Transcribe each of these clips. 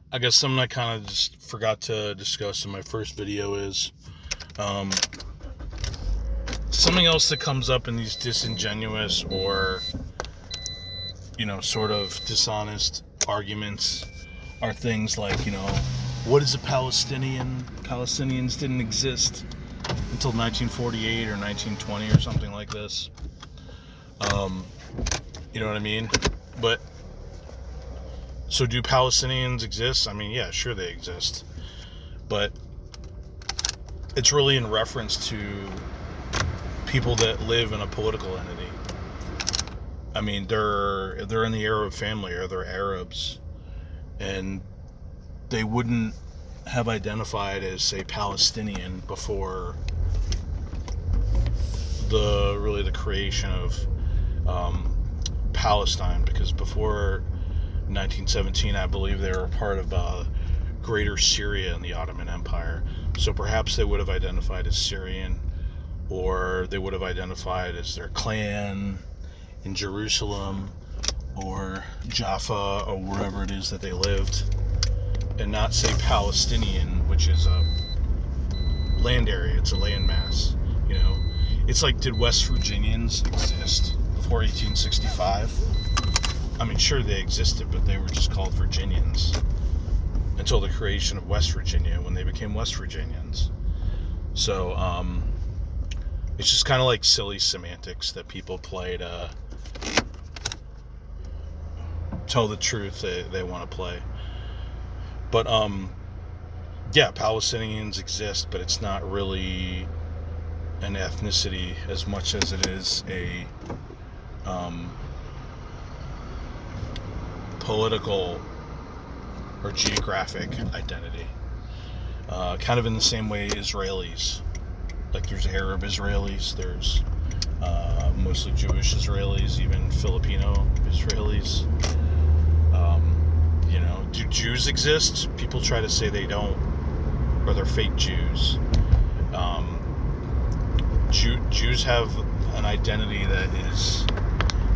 I guess something I kind of just forgot to discuss in my first video is something else that comes up in these disingenuous or, sort of dishonest arguments are things like, what is a Palestinian? Palestinians didn't exist until 1948 or 1920 or something like this. You know what I mean? But, so do Palestinians exist? I mean, yeah, sure they exist. But it's really in reference to people that live in a political entity. I mean, they're in the Arab family, or they're Arabs, and they wouldn't have identified as, say, Palestinian before the creation of Palestine, because before 1917, I believe they were part of Greater Syria in the Ottoman Empire. So perhaps they would have identified as Syrian, or they would have identified as their clan in Jerusalem or Jaffa or wherever it is that they lived, and not say Palestinian, which is a land area, it's a landmass. It's like, did West Virginians exist before 1865? I mean, sure they existed, but they were just called Virginians until the creation of West Virginia, when they became West Virginians. So it's just kind of like silly semantics that people play to tell the truth they want to play. But yeah, Palestinians exist, but it's not really an ethnicity as much as it is a political or geographic identity. Kind of in the same way Israelis. Like, there's Arab Israelis, there's mostly Jewish Israelis, even Filipino Israelis. Do Jews exist? People try to say they don't, or they're fake Jews. Jews have an identity that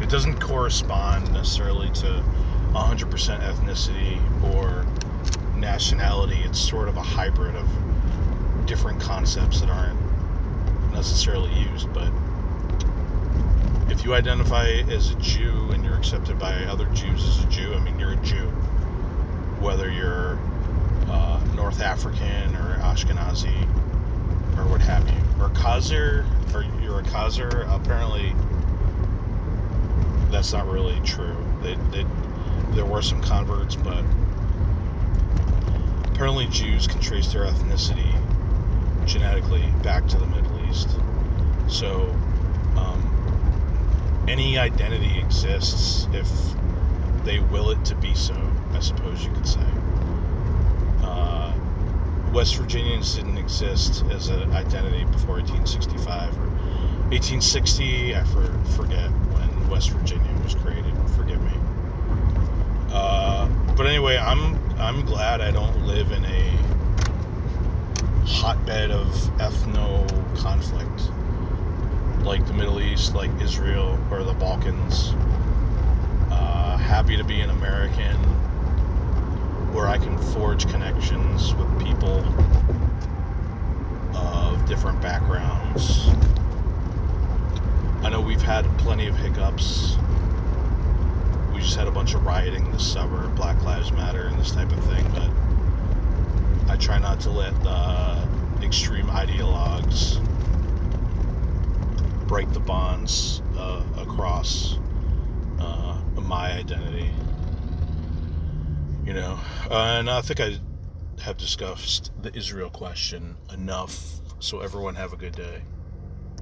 it doesn't correspond necessarily to 100% ethnicity or nationality. It's sort of a hybrid of different concepts that aren't necessarily used. But if you identify as a Jew and you're accepted by other Jews as a Jew, I mean, you're a Jew. Whether you're North African or Ashkenazi or what have you, or Khazar, or you're a Khazar. Apparently that's not really true. There were some converts, but apparently Jews can trace their ethnicity genetically back to the Middle East. So any identity exists if they will it to be so, I suppose you could say. West Virginians didn't exist as an identity before 1865 or 1860. I forget when West Virginia was created. Forgive me. But anyway, I'm glad I don't live in a hotbed of ethno conflict like the Middle East, like Israel or the Balkans. Happy to be an American where I can forge connections with people of different backgrounds. I know we've had plenty of hiccups. We just had a bunch of rioting this summer, Black Lives Matter and this type of thing, but I try not to let the extreme ideologues break the bonds across my identity. And I think I have discussed the Israel question enough, so everyone have a good day.